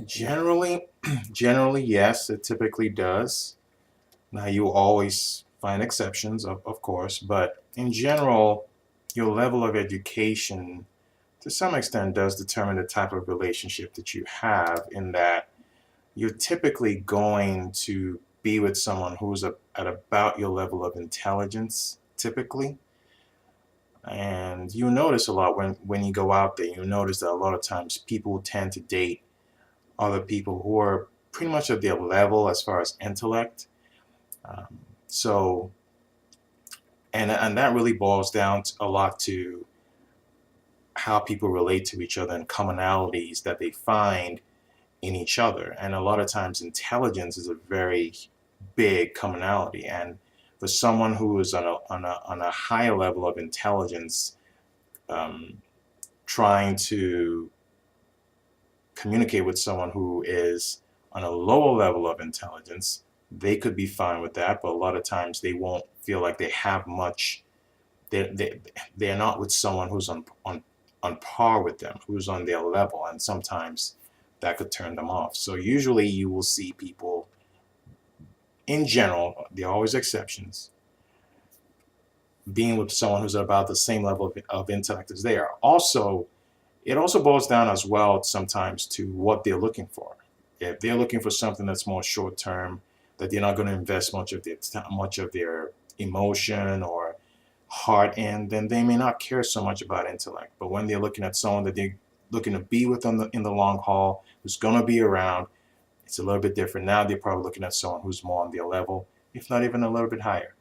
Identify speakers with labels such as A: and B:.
A: Generally, generally, yes, it typically does. Now, you always find exceptions, of course, but in general, your level of education to some extent does determine the type of relationship that you have, in that you're typically going to be with someone who's at about your level of intelligence, typically. And you notice a lot when you go out there, you notice that a lot of times people tend to date other people who are pretty much at their level as far as intellect. Um, so, and that really boils down a lot to how people relate to each other and commonalities that they find in each other. And a lot of times, intelligence is a very big commonality. And for someone who is on a higher level of intelligence, um, trying to communicate with someone who is on a lower level of intelligence, they could be fine with that. But a lot of times, they won't feel like they have much. They're not with someone who's on par with them, who's on their level, and sometimes that could turn them off. So usually you will see people, in general, there are always exceptions, being with someone who's about the same level of intellect as they are. Also, it also boils down as well sometimes to what they're looking for. If they're looking for something that's more short term, that they're not going to invest much of their emotion or heart in, then they may not care so much about intellect. But when they're looking at someone that they're looking to be with in the long haul, who's going to be around, it's a little bit different. Now they're probably looking at someone who's more on their level, if not even a little bit higher.